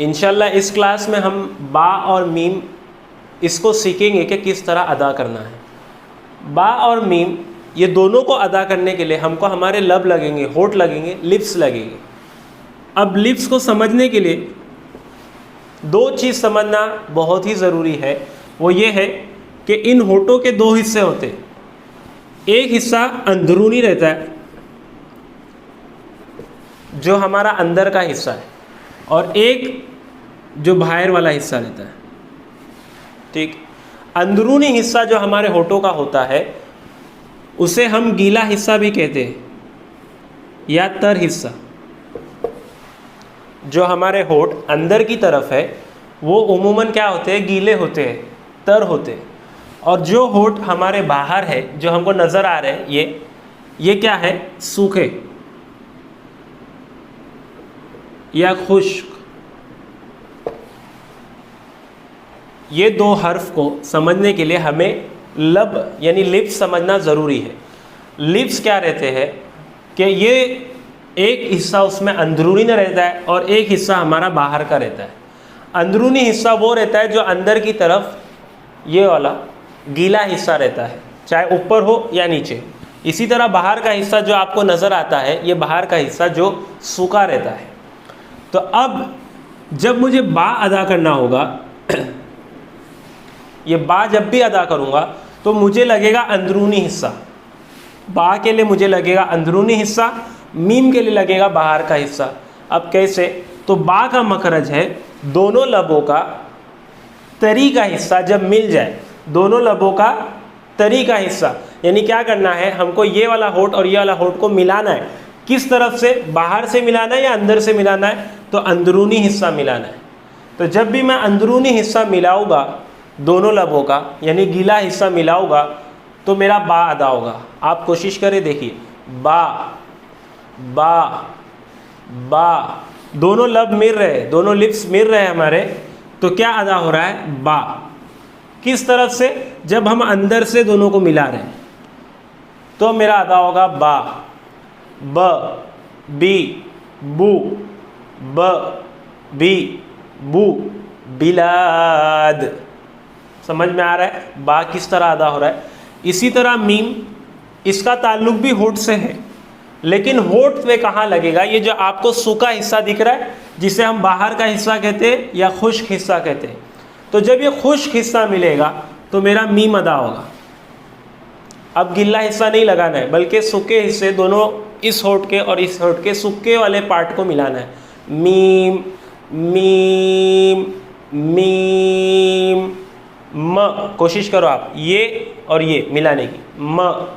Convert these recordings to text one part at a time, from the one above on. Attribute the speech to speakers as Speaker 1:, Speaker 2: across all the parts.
Speaker 1: इंशाल्लाह इस क्लास में हम बा और मीम इसको सीखेंगे कि किस तरह अदा करना है। बा और मीम ये दोनों को अदा करने के लिए हमको हमारे लब लगेंगे, होठ लगेंगे, लिप्स लगेंगे। अब लिप्स को समझने के लिए दो चीज़ समझना बहुत ही ज़रूरी है। वो ये है कि इन होठों के दो हिस्से होते हैं। एक हिस्सा अंदरूनी रहता है जो हमारा अंदर का हिस्सा है, और एक जो बाहर वाला हिस्सा रहता है। ठीक, अंदरूनी हिस्सा जो हमारे होठों का होता है उसे हम गीला हिस्सा भी कहते हैं या तर हिस्सा। जो हमारे होठ अंदर की तरफ है वो उमूमन क्या होते हैं, गीले होते हैं, तर होते हैं। और जो होठ हमारे बाहर है जो हमको नज़र आ रहे हैं ये क्या है, सूखे या खुश्क। ये दो हर्फ को समझने के लिए हमें लब यानी लिप्स समझना ज़रूरी है। लिप्स क्या रहते हैं कि ये एक हिस्सा उसमें अंदरूनी में रहता है और एक हिस्सा हमारा बाहर का रहता है। अंदरूनी हिस्सा वो रहता है जो अंदर की तरफ ये वाला गीला हिस्सा रहता है, चाहे ऊपर हो या नीचे। इसी तरह बाहर का हिस्सा जो आपको नज़र आता है ये बाहर का हिस्सा जो सूखा रहता है। तो अब जब मुझे बा अदा करना होगा ये बा जब भी अदा करूँगा तो मुझे लगेगा अंदरूनी हिस्सा। बा के लिए मुझे लगेगा अंदरूनी हिस्सा, मीम के लिए लगेगा बाहर का हिस्सा। अब कैसे, तो बा का मखरज है दोनों लबों का तरी का हिस्सा जब मिल जाए, दोनों लबों का तरी का हिस्सा, यानी क्या करना है, हमको ये वाला होठ और ये वाला होठ को मिलाना है। किस तरफ से, बाहर से मिलाना है या अंदर से मिलाना है, तो अंदरूनी हिस्सा मिलाना है। तो जब भी मैं अंदरूनी हिस्सा मिलाऊंगा दोनों लबों का यानी गीला हिस्सा मिलाऊंगा तो मेरा बा अदा होगा। आप कोशिश करें, देखिए बा बा बा, दोनों लब मिल रहे हैं, दोनों लिप्स मिल रहे हैं हमारे, तो क्या अदा हो रहा है, बा। किस तरफ से, जब हम अंदर से दोनों को मिला रहे हैं तो मेरा अदा होगा बा। ब बी बू, ब बी बू, बिलाद। समझ में आ रहा है बा किस तरह अदा हो रहा है। इसी तरह मीम, इसका ताल्लुक भी होठ से है, लेकिन होठ पे कहाँ लगेगा, ये जो आपको सूखा हिस्सा दिख रहा है जिसे हम बाहर का हिस्सा कहते हैं या खुश्क हिस्सा कहते हैं। तो जब ये खुश्क हिस्सा मिलेगा तो मेरा मीम अदा होगा। अब गिल्ला हिस्सा नहीं लगाना है, बल्कि सूखे हिस्से दोनों, इस होठ के और इस होठ के सूखे वाले पार्ट को मिलाना है। मीम मीम मीम, म, कोशिश करो आप ये और ये मिलाने की, म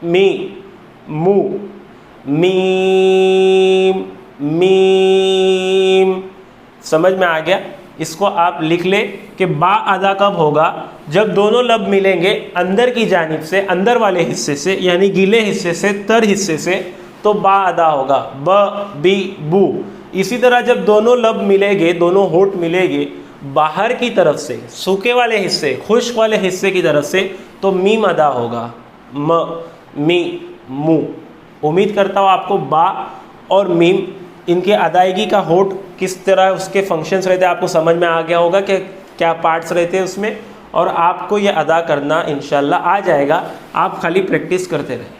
Speaker 1: मी मू, मीम मीम। समझ में आ गया। इसको आप लिख ले कि बा अदा कब होगा, जब दोनों लब मिलेंगे अंदर की जानिब से, अंदर वाले हिस्से से यानी गीले हिस्से से, तर हिस्से से, तो बा अदा होगा, ब बी बू। इसी तरह जब दोनों लब मिलेंगे, दोनों होठ मिलेंगे बाहर की तरफ से, सूखे वाले हिस्से, खुश्क वाले हिस्से की तरफ से, तो मीम अदा होगा, म मी मू। उम्मीद करता हूँ आपको बा और मीम इनके अदायगी का होठ किस तरह उसके फंक्शंस रहते हैं आपको समझ में आ गया होगा कि क्या पार्ट्स रहते हैं उसमें, और आपको ये अदा करना इंशाल्लाह आ जाएगा। आप खाली प्रैक्टिस करते रहें।